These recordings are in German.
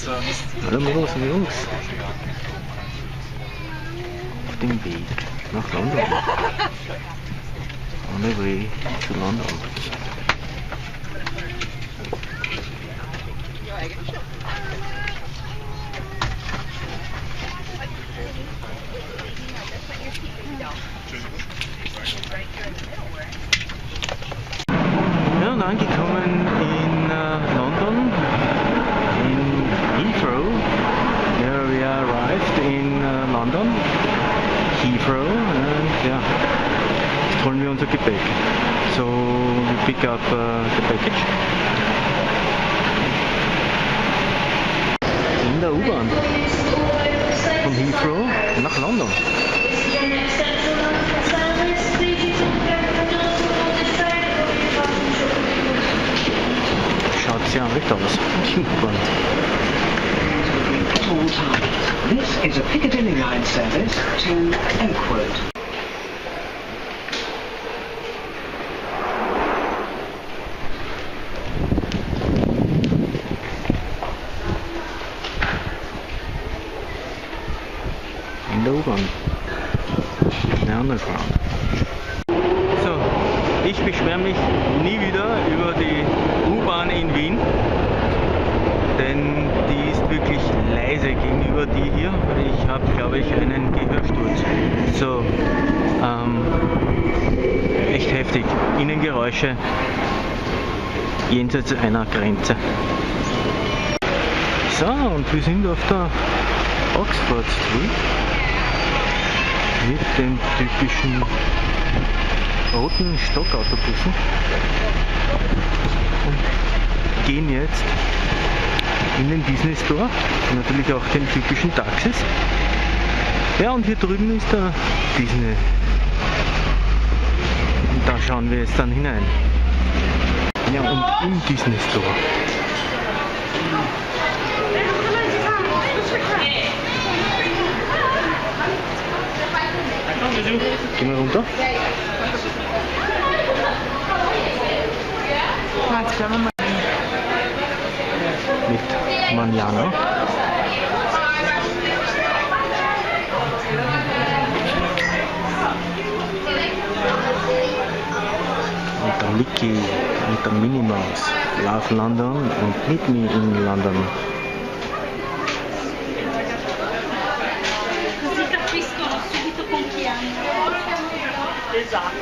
Hallo Mädels und Jungs. Auf dem Weg nach London. On the way to London. Ja, und angekommen in London, in Heathrow. Yeah, we arrived in London, Heathrow, and yeah, jetzt holen wir unser Gepäck. So we pick up the package. In der U-Bahn von Heathrow nach London. Schaut sehr recht aus, die U-Bahn. This is a Piccadilly line service to Oakwood. In der U-Bahn. Der Underground. So, ich beschwere mich nie wieder über die U-Bahn in Wien, denn die ist wirklich leise gegenüber die hier. Ich habe, glaube ich, einen Gehörsturz. So, echt heftig. Innengeräusche jenseits einer Grenze. So, und wir sind auf der Oxford Street mit den typischen roten Stockautobussen und gehen jetzt in den Disney Store und natürlich auch den typischen Taxis. Ja, und hier drüben ist der Disney. Und da schauen wir jetzt dann hinein. Ja, und im Disney Store. Gehen wir runter? Mit Manjana. Und der Mickey und der Minnie Mouse. Love London und Meet Me in London. Così capiscono subito con chi hanno. Esatto.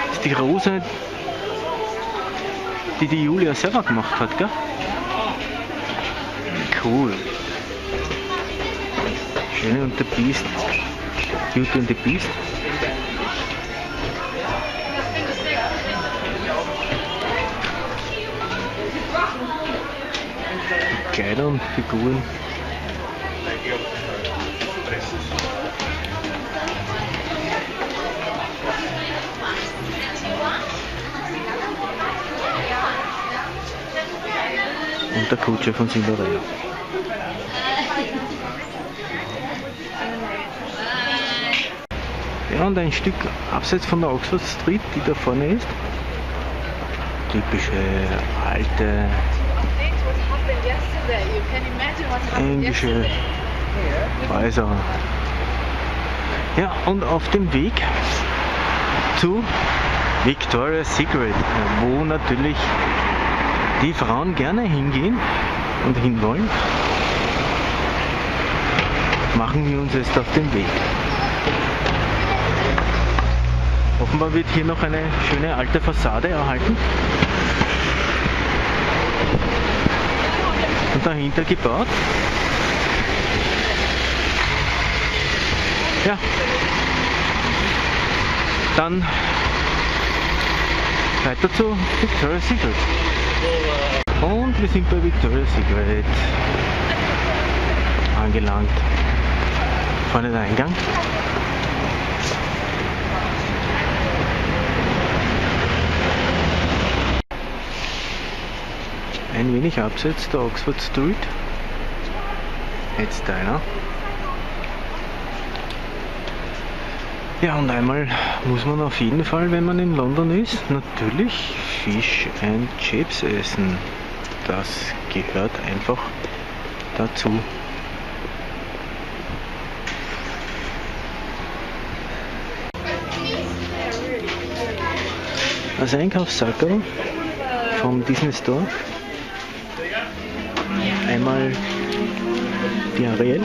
Das ist die Rose, die Julia selber gemacht hat, gell? Cool. Schöne und the Beast. Beauty and the Beast. Kleider und Figuren. Und der Kutscher von Cinderella. Ja, und ein Stück abseits von der Oxford Street, die da vorne ist. Typische alte englische Häuser. Ja, und auf dem Weg zu Victoria's Secret, wo natürlich die Frauen gerne hingehen und hinwollen, machen wir uns jetzt auf den Weg. Offenbar wird hier noch eine schöne alte Fassade erhalten und dahinter gebaut. Ja, dann weiter zu Victoria's Secret. Und wir sind bei Victoria's Secret angelangt. Vorne der Eingang. Ein wenig abseits der Oxford Street. Jetzt einer. Ja, und einmal muss man auf jeden Fall, wenn man in London ist, natürlich Fish and Chips essen. Das gehört einfach dazu. Das Einkaufssackerl vom Disney Store. Einmal die Ariel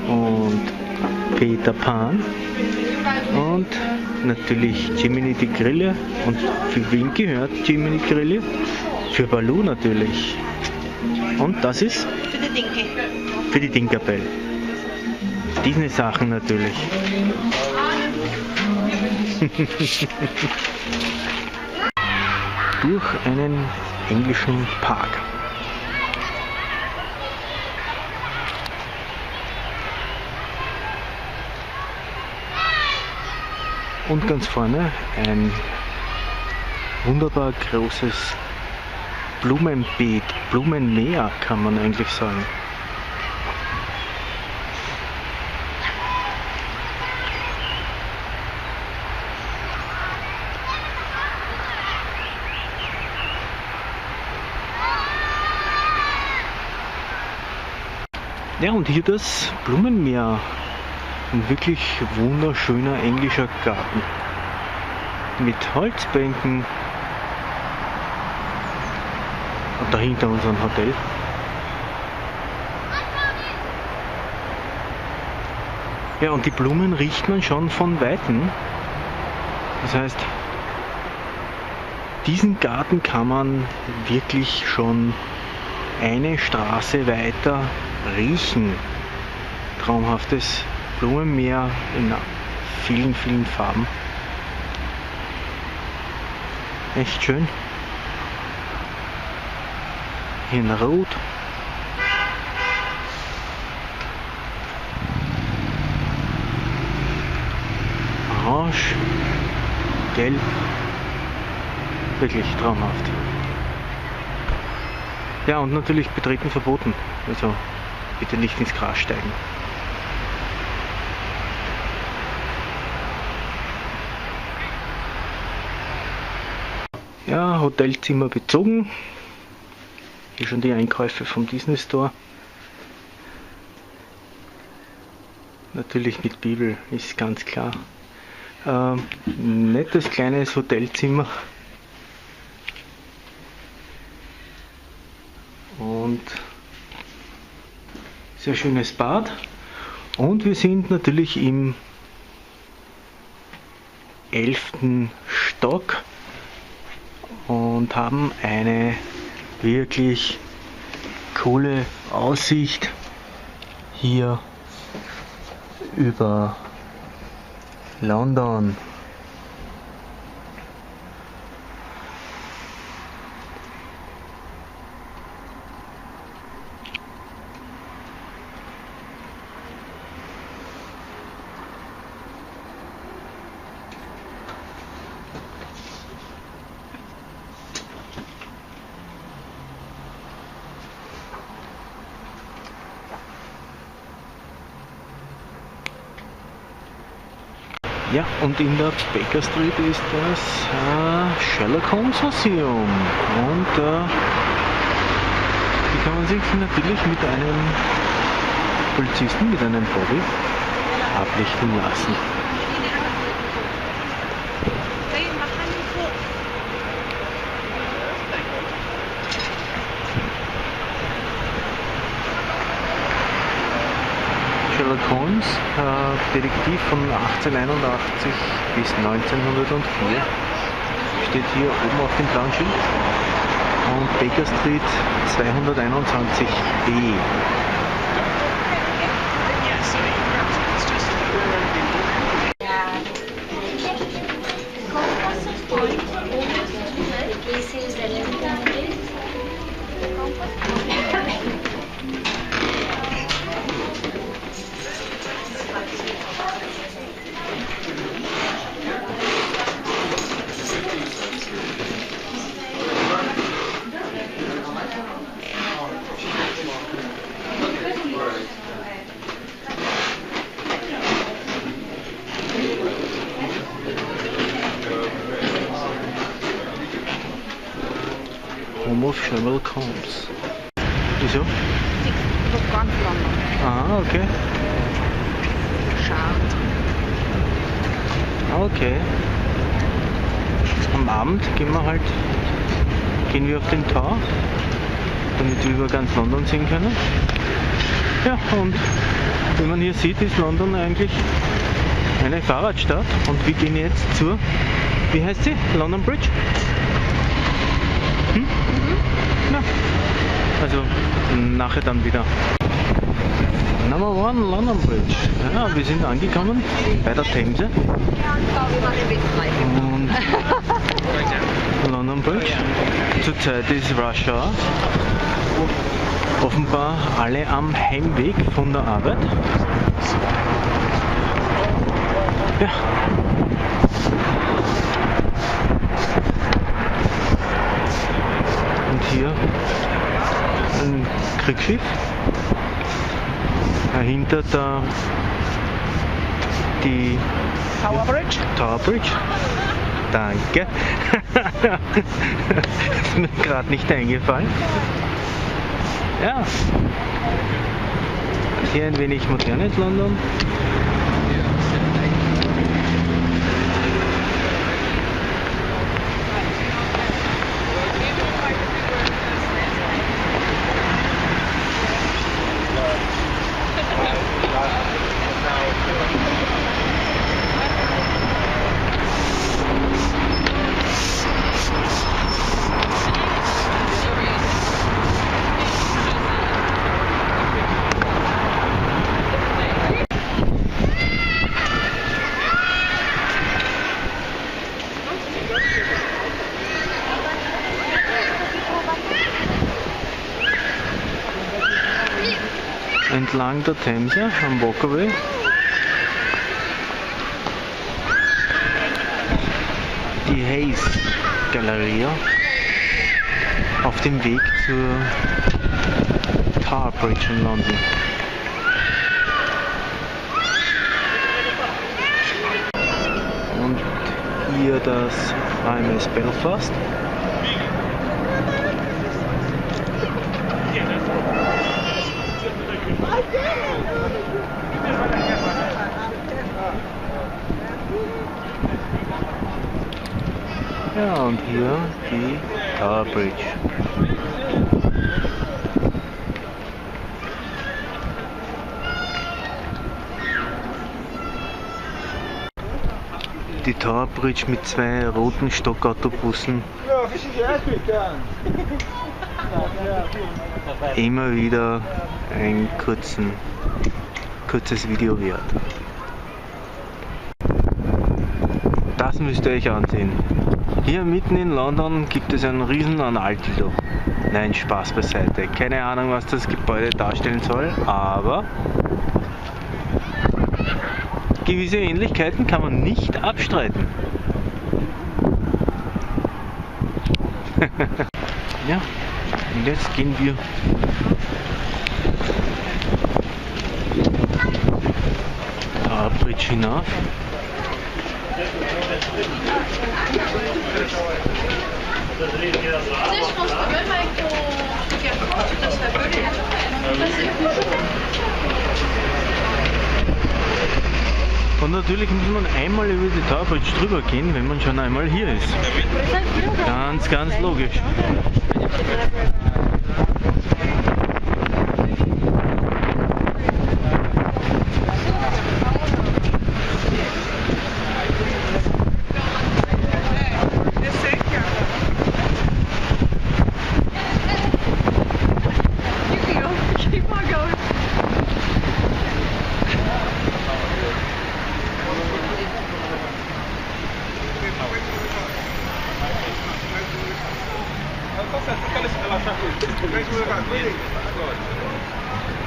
und Peter Pan und natürlich Jiminy die Grille. Und für wen gehört Jiminy die Grille? Für Baloo natürlich. Und das ist? Für die Dinky. Für die Tinkerbell. Disney-Sachen natürlich. Durch einen englischen Park. Und ganz vorne ein wunderbar großes Blumenbeet, Blumenmeer kann man eigentlich sagen. Ja, und hier das Blumenmeer. Ein wirklich wunderschöner englischer Garten. Mit Holzbänken. Und dahinter unser Hotel. Ja, und die Blumen riecht man schon von Weitem. Das heißt, diesen Garten kann man wirklich schon eine Straße weiter riechen. Traumhaftes Blumenmeer in vielen, vielen Farben. Echt schön. Hier in Rot. Orange. Gelb. Wirklich traumhaft. Ja, und natürlich betreten verboten. Also bitte nicht ins Gras steigen. Ja, Hotelzimmer bezogen. Hier schon die Einkäufe vom Disney Store. Natürlich mit Bibel, ist ganz klar. Nettes kleines Hotelzimmer. Und sehr schönes Bad. Und wir sind natürlich im 11. Stock und haben eine wirklich coole Aussicht hier über London. Ja, und in der Baker Street ist das Sherlock Holmes Museum. Und hier kann man sich natürlich mit einem Polizisten, mit einem Bobby, ablichten lassen. Sherlock Holmes, Detektiv von 1881 bis 1904, steht hier oben auf dem blauen Schild. Und Baker Street 221b. Home of Sherlock Holmes. Wieso? So ganz lang. Ah, okay. Schade. Okay. Am Abend gehen wir auf den Tower, damit wir über ganz London sehen können. Ja, und wie man hier sieht, ist London eigentlich eine Fahrradstadt und wir gehen jetzt zur, wie heißt sie? London Bridge? Ja. Also nachher dann wieder. Number 1 London Bridge. Ja, wir sind angekommen bei der Themse. Und London Bridge. Zurzeit ist Rush Hour. Offenbar alle am Heimweg von der Arbeit. Ja. Und hier ein Kriegsschiff. Dahinter die Tower Bridge? Tower Bridge. Danke. Ist mir gerade nicht eingefallen. Ja. Hier ein wenig modernes London. Entlang der Themse am Walkaway. Die Hayes Galerie auf dem Weg zur Tower Bridge in London. Und hier das HMS Belfast. Ja, und hier die Tower Bridge. Die Tower Bridge mit 2 roten Stockautobussen. Immer wieder ein kurzes Video wert. Das müsst ihr euch ansehen. Hier mitten in London gibt es einen riesen Analdildo. Nein, Spaß beiseite. Keine Ahnung, was das Gebäude darstellen soll, aber gewisse Ähnlichkeiten kann man nicht abstreiten. Ja, und jetzt gehen wir Tower Bridge hinauf. Und natürlich muss man einmal über die Tower Bridge drüber gehen, wenn man schon einmal hier ist. Ganz logisch.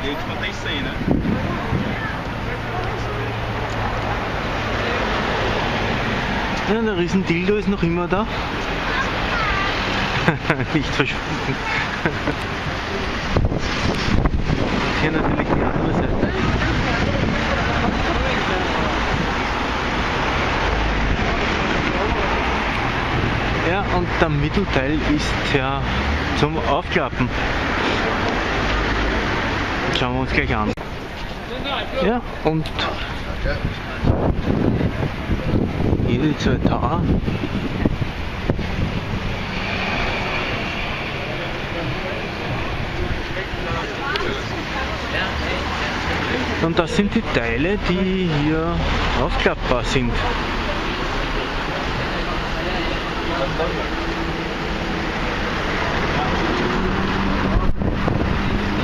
E a última tem 100, né? Ja, der Riesendildo ist noch immer da. Nicht verschwunden. Hier natürlich die andere Seite. Ja, und der Mittelteil ist ja zum Aufklappen. Schauen wir uns gleich an. Ja, und hier die zwei Tower. Und das sind die Teile, die hier aufklappbar sind.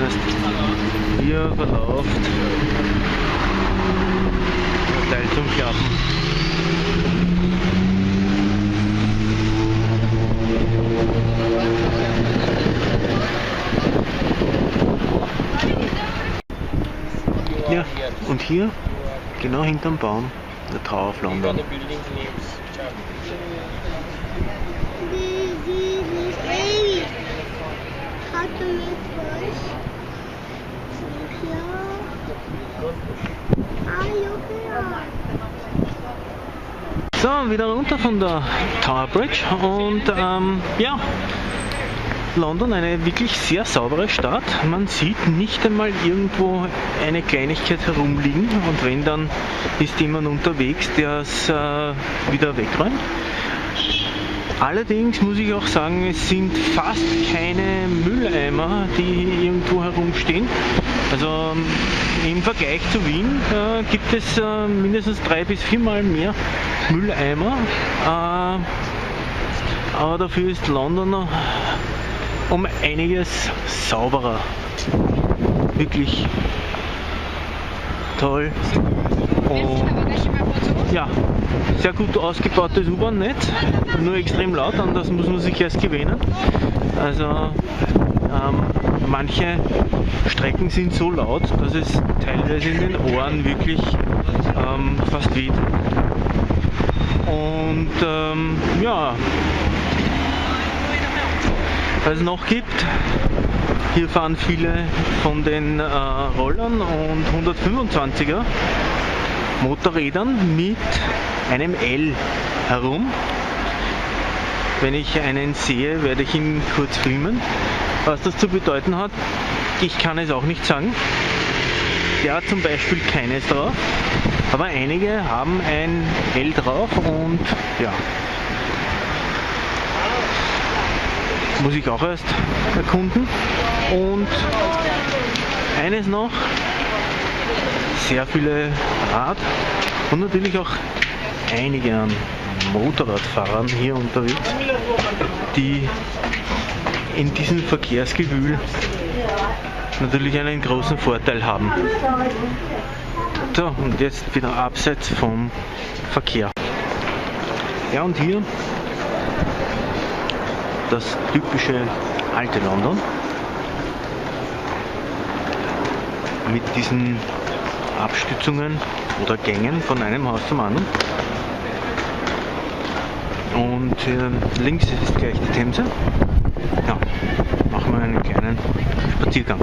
Das heißt, hier verläuft das Teil zum Klappen. Ja, und hier, genau hinterm Baum, der Tower of London. So, wieder runter von der Tower Bridge und ja, London, eine wirklich sehr saubere Stadt. Man sieht nicht einmal irgendwo eine Kleinigkeit herumliegen und wenn, dann ist jemand unterwegs, der es wieder wegräumt. Allerdings muss ich auch sagen, es sind fast keine Mülleimer, die irgendwo herumstehen. Also im Vergleich zu Wien gibt es mindestens 3 bis 4 Mal mehr Mülleimer, aber dafür ist London um einiges sauberer. Wirklich toll. Und ja, sehr gut ausgebautes U-Bahn-Netz, nur extrem laut, an das muss man sich erst gewöhnen. Also manche Strecken sind so laut, dass es teilweise in den Ohren wirklich fast weht. Und ja, was es noch gibt, hier fahren viele von den Rollern und 125er Motorrädern mit einem L herum. Wenn ich einen sehe, werde ich ihn kurz filmen. Was das zu bedeuten hat, ich kann es auch nicht sagen. Der hat zum Beispiel keines drauf, aber einige haben ein L drauf und ja, muss ich auch erst erkunden. Und eines noch, sehr viele Rad und natürlich auch einige an Motorradfahrern hier unterwegs, die in diesem Verkehrsgewühl natürlich einen großen Vorteil haben. So, und jetzt wieder abseits vom Verkehr. Ja, und hier das typische alte London mit diesen Abstützungen oder Gängen von einem Haus zum anderen. Und links ist gleich die Themse. Ja, machen wir einen kleinen Spaziergang.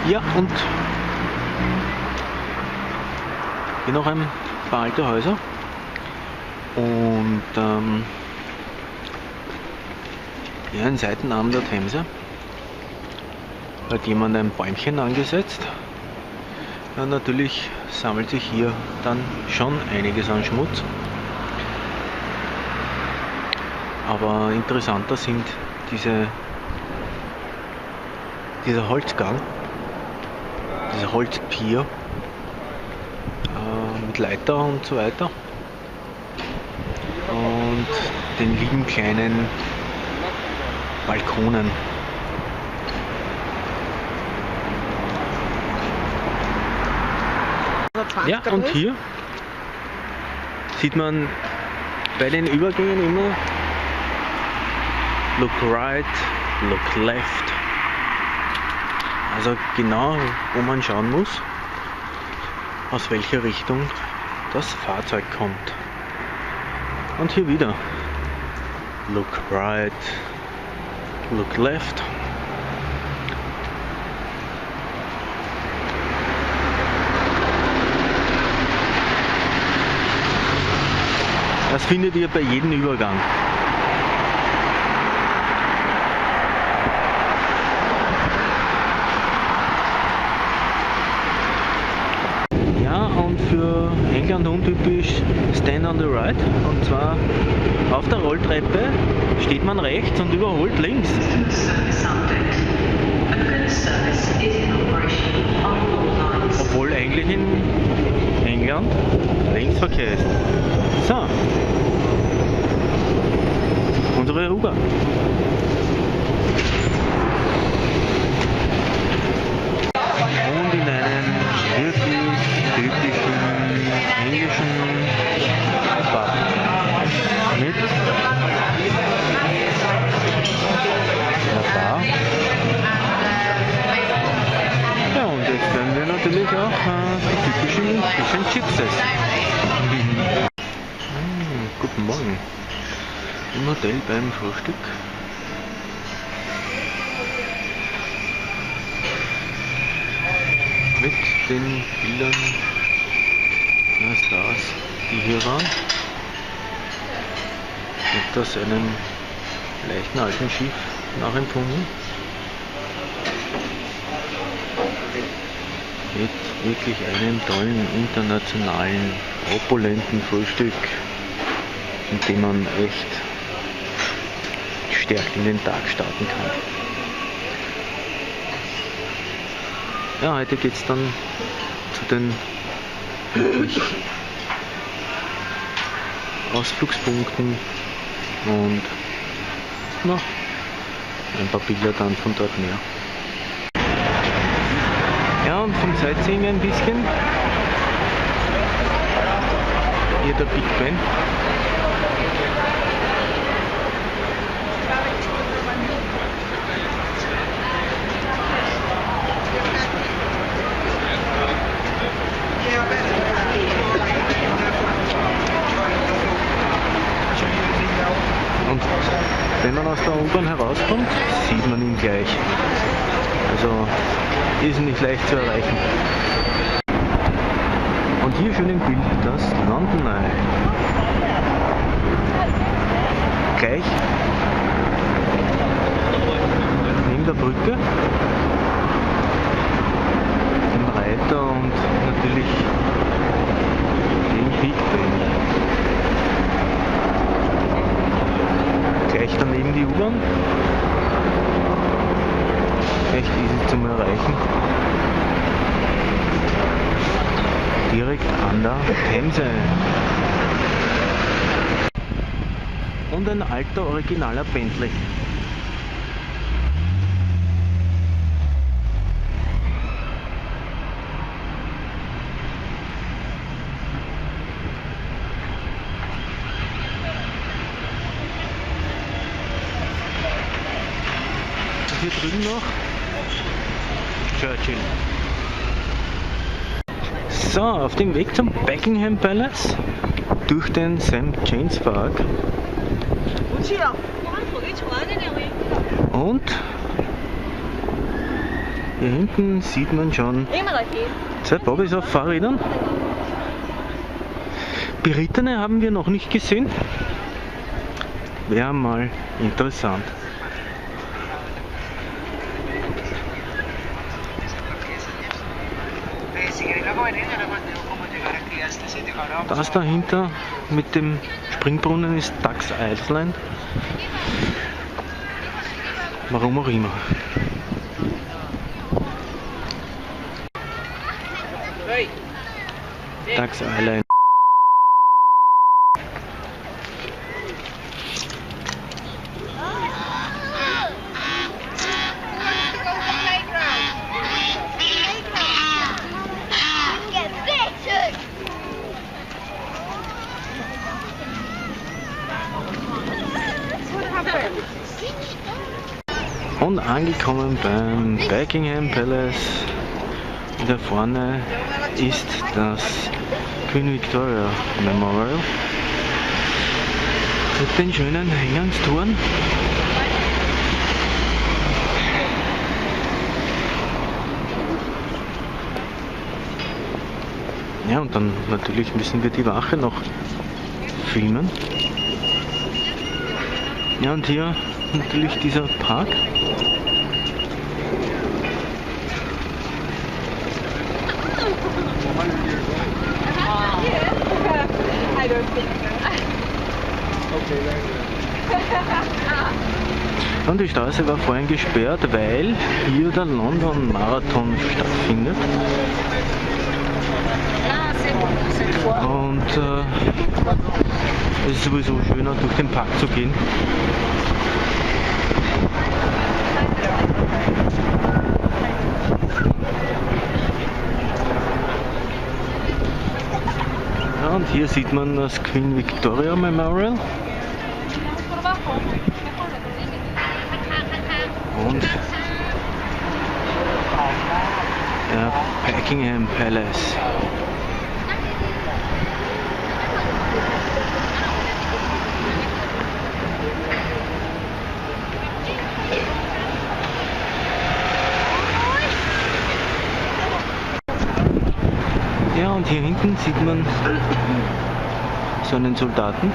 Ja, und hier noch ein paar alte Häuser. Und hier ein Seitenarm der Themse. Hat jemand ein Bäumchen angesetzt. Ja, natürlich sammelt sich hier dann schon einiges an Schmutz. Aber interessanter sind dieser Holzgang, dieser Holzpier mit Leiter und so weiter. Und den lieben kleinen Balkonen. Ja, und hier sieht man bei den Übergängen immer look right, look left. Also genau, wo man schauen muss, aus welcher Richtung das Fahrzeug kommt. Und hier wieder look right, look left. Das findet ihr bei jedem Übergang. Ja, und für England untypisch Stand on the Right. Und zwar auf der Rolltreppe steht man rechts und überholt links. Obwohl eigentlich in England Linksverkehr ist. So. Unsere U-Bahn. Und in einem wirklich typischen englischen Pub mit einer Bar. Ja, und jetzt werden wir natürlich auch die typischen Fish and Chips essen. Guten Morgen. Im Hotel beim Frühstück. Mit den Bildern der Stars, die hier waren. Mit das einem leichten alten Schiff nachempfunden. Mit wirklich einem tollen, internationalen, opulenten Frühstück, mit dem man echt gestärkt in den Tag starten kann. Ja, heute geht es dann zu den Ausflugspunkten und noch ein paar Bilder dann von dort mehr. Ja, und vom Sightseeing ein bisschen. Hier der Big Ben. Und wenn man aus der U-Bahn herauskommt, sieht man ihn gleich. Also ist nicht leicht zu erreichen. Und hier schön im Bild das London Eye. Gleich neben der Brücke, im Reiter und natürlich den Big Ben. Gleich daneben die U-Bahn. Echt easy zum Erreichen. Direkt an der Themse. Und ein alter, originaler Bentley. Und hier drüben noch Churchill. So, auf dem Weg zum Buckingham Palace durch den St. James Park. Und hier hinten sieht man schon zwei Bobbys auf Fahrrädern. Berittene haben wir noch nicht gesehen. Wäre mal interessant. Das dahinter mit dem Springbrunnen ist Ducks Island. Warum auch immer. Ducks Island. Und angekommen beim Buckingham Palace, da vorne ist das Queen Victoria Memorial mit den schönen Eingangstoren. Ja, und dann natürlich müssen wir die Wache noch filmen. Ja, und hier natürlich dieser Park. Und die Straße war vorhin gesperrt, weil hier der London Marathon stattfindet. Und es ist sowieso schöner, durch den Park zu gehen. Ja, und hier sieht man das Queen Victoria Memorial. Und der Buckingham Palace. Ja, und hier hinten sieht man so einen Soldaten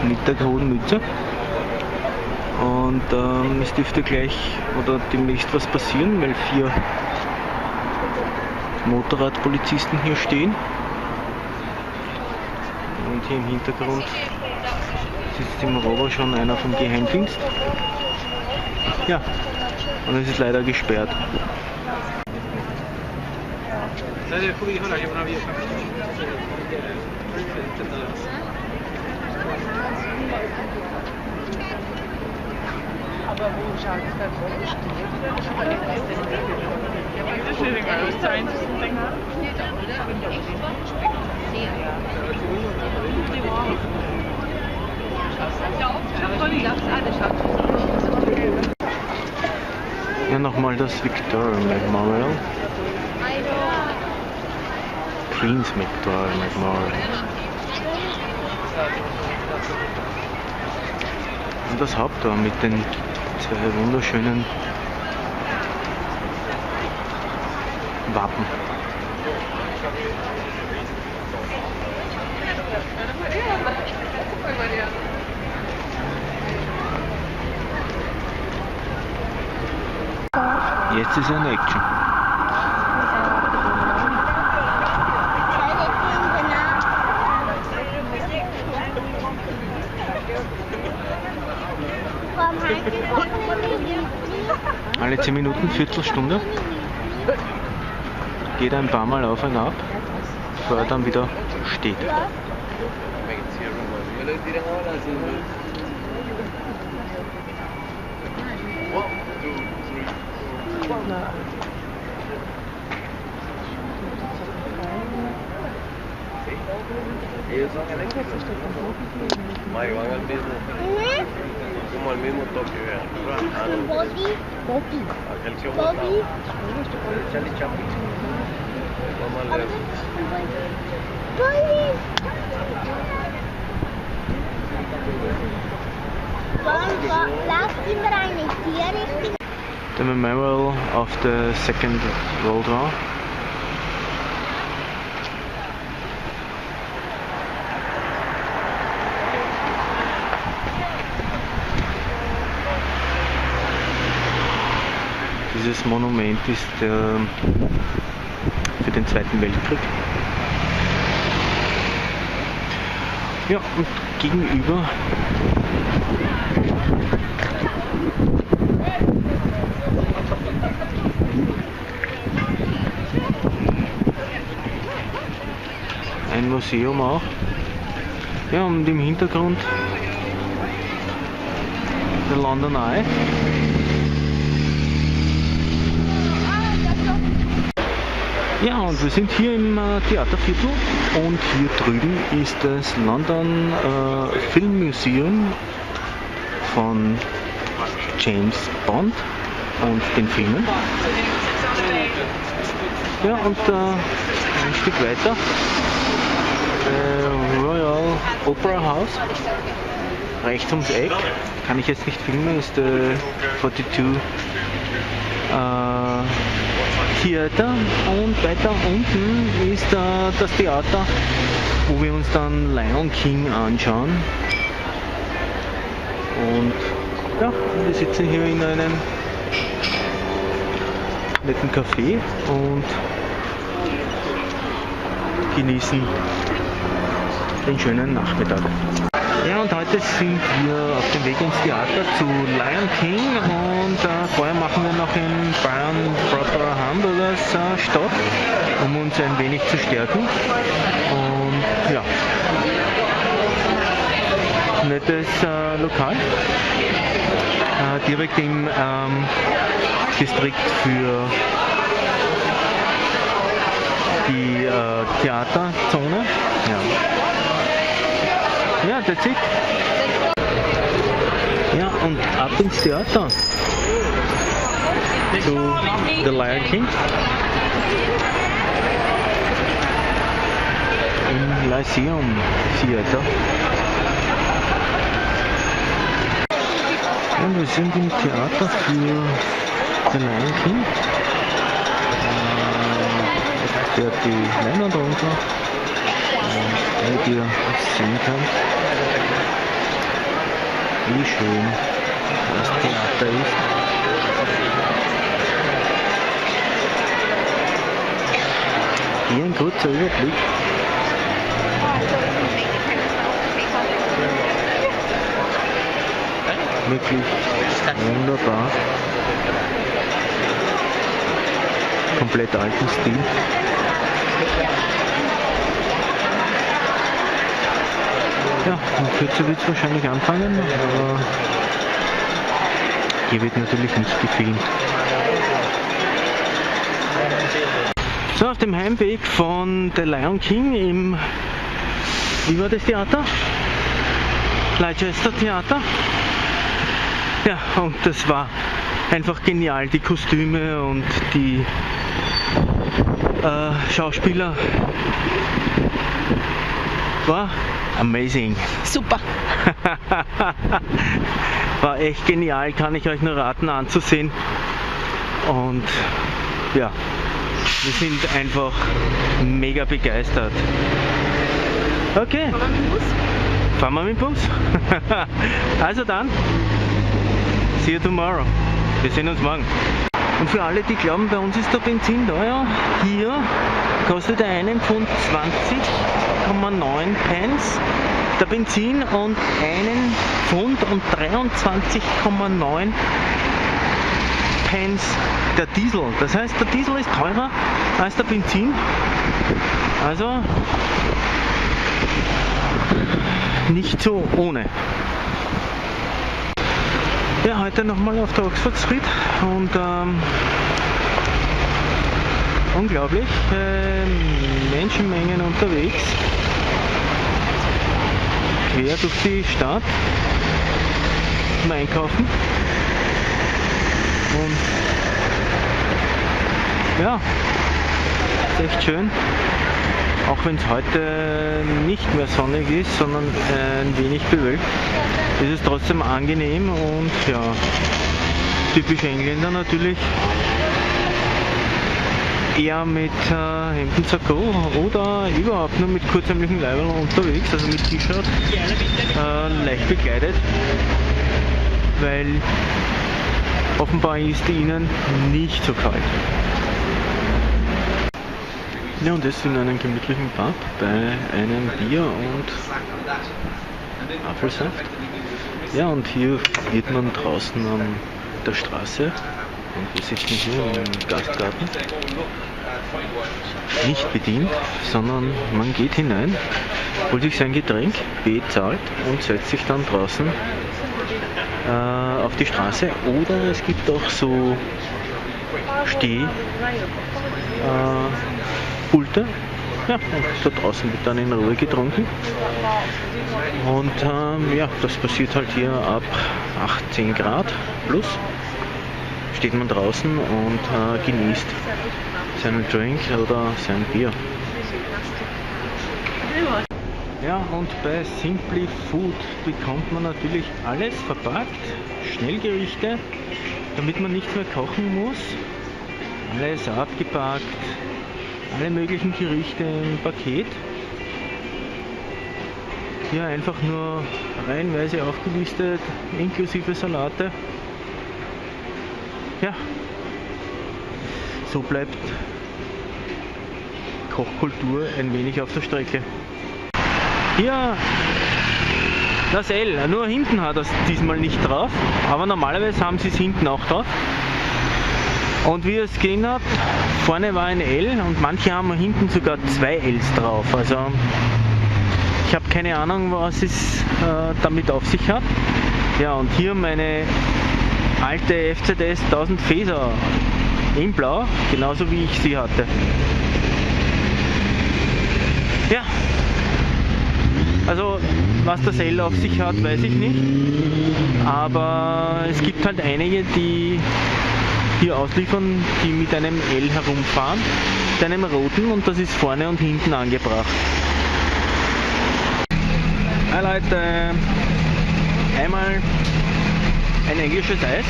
mit der hohen Mütze. Und es dürfte gleich oder demnächst was passieren, weil 4 Motorradpolizisten hier stehen. Und hier im Hintergrund sitzt im Rover schon einer vom Geheimdienst. Ja, und es ist leider gesperrt. Aber wo schaut es da vor? Ja, nochmal das Victoria Memorial. Queen's Victoria Memorial. Und das Haupttor mit den 2 wunderschönen Wappen. Jetzt ist ein Action. Alle 10 Minuten, Viertelstunde. Geht ein paar Mal auf und ab, bevor er dann wieder steht. Como el mismo toque, Bobby. aquel que Bobby. Charlie Chaplin. Vamos a leer. Bobby. Lass ihn rein, hier ist The memorial of the Second World War. Dieses Monument ist für den Zweiten Weltkrieg. Ja, und gegenüber ein Museum auch. Ja, und im Hintergrund der London Eye. Ja, und wir sind hier im Theaterviertel und hier drüben ist das London Film Museum von James Bond und den Filmen. Ja, und ein Stück weiter Royal Opera House, rechts ums Eck, kann ich jetzt nicht filmen, ist 42 Theater, und weiter unten ist das Theater wo wir uns dann Lion King anschauen. Und ja, wir sitzen hier in einem netten Café und genießen den schönen Nachmittag. Ja, und heute sind wir auf dem Weg ins Theater zu Lion King und vorher machen wir noch in Bayern Proper Hamburgers Stopp, um uns ein wenig zu stärken. Und ja, nettes Lokal, direkt im Distrikt für die Theaterzone. Ja, that's it. Ja, und ab ins Theater. Zu The Lion King. Im Lyceum Theater. Und wir sind im Theater für The Lion King. Jetzt fährt die Leinwand runter. Damit ihr sehen könnt, wie schön das Theater ist. Hier ein kurzer Überblick. Wirklich wunderbar. Komplett alten Stil. Ja, in Kürze wird es wahrscheinlich anfangen, aber hier wird natürlich nicht gefilmt. So, auf dem Heimweg von The Lion King im, wie war das Theater? Leicester Theater. Ja, und das war einfach genial, die Kostüme und die Schauspieler. War amazing. Super. War echt genial, kann ich euch nur raten anzusehen. Und ja, wir sind einfach mega begeistert. Okay, fahren wir mit dem Bus. Also dann, see you tomorrow. Wir sehen uns morgen. Und für alle, die glauben, bei uns ist der Benzin teuer, hier kostet einen Pfund 20,9 Pence der Benzin und einen Pfund und 23,9 Pence der Diesel. Das heißt, der Diesel ist teurer als der Benzin. Also nicht so ohne. Ja, heute nochmal auf der Oxford Street und unglaublich, Menschenmengen unterwegs, quer durch die Stadt zum Einkaufen und ja, ist echt schön, auch wenn es heute nicht mehr sonnig ist, sondern ein wenig bewölkt, ist es trotzdem angenehm und ja, typisch Engländer natürlich. Eher mit Hemden Sakko oder überhaupt nur mit kurzärmlichen Leibern unterwegs, also mit T-Shirt, leicht bekleidet, weil offenbar ist ihnen nicht so kalt. Ja, und das in einem gemütlichen Pub bei einem Bier und Apfelsaft. Ja, und hier wird man draußen an der Straße, und wir sitzen hier im Gastgarten, nicht bedient, sondern man geht hinein, holt sich sein Getränk, bezahlt und setzt sich dann draußen auf die Straße. Oder es gibt auch so Pulte. Ja, und da draußen wird dann in Ruhe getrunken. Und ja, das passiert halt hier ab 18 Grad plus. Steht man draußen und genießt seinen Drink oder sein Bier. Ja, und bei Simply Food bekommt man natürlich alles verpackt, Schnellgerichte, damit man nichts mehr kochen muss. Alles abgepackt, alle möglichen Gerichte im Paket. Hier einfach nur reihenweise aufgelistet, inklusive Salate. Ja, so bleibt Kochkultur ein wenig auf der Strecke. Hier das L, nur hinten hat es diesmal nicht drauf, aber normalerweise haben sie es hinten auch drauf. Und wie ihr es gesehen habt, vorne war ein L und manche haben hinten sogar 2 Ls drauf. Also ich habe keine Ahnung, was es damit auf sich hat. Ja, und hier meine alte FZS 1000 Faser in Blau, genauso wie ich sie hatte. Ja, also was das L auf sich hat, weiß ich nicht. Aber es gibt halt einige, die hier ausliefern, die mit einem L herumfahren, mit einem roten, und das ist vorne und hinten angebracht. Hi Leute, einmal ein englisches Eis,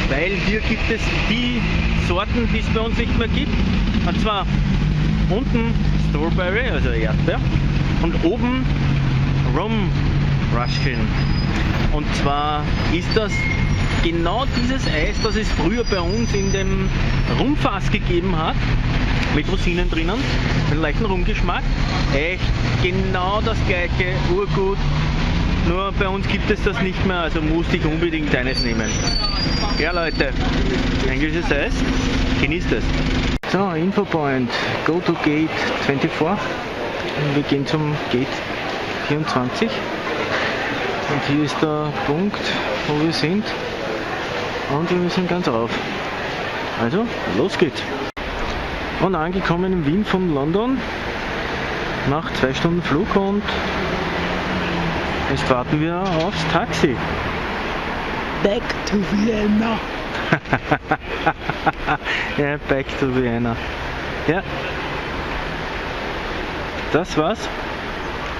weil hier gibt es die Sorten, die es bei uns nicht mehr gibt. Und zwar unten Strawberry, also Erdbeer, und oben Rum Russian. Und zwar ist das genau dieses Eis, das es früher bei uns in dem Rumfass gegeben hat, mit Rosinen drinnen, einen leichten Rumgeschmack. Echt genau das gleiche, urgut. Nur bei uns gibt es das nicht mehr, also musste ich unbedingt eines nehmen. Ja Leute, englisches Eis, genießt es. So, Infopoint, go to Gate 24. Und wir gehen zum Gate 24. Und hier ist der Punkt, wo wir sind. Und wir müssen ganz rauf. Also, los geht's. Und angekommen in Wien von London. Nach 2 Stunden Flug, und jetzt warten wir aufs Taxi. Back to Vienna. Ja, back to Vienna. Ja. Das war's.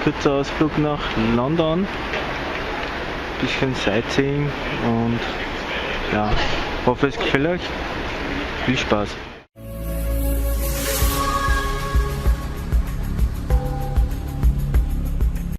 Kurzer Ausflug nach London. Bisschen Sightseeing und ja, hoffe es gefällt euch. Viel Spaß.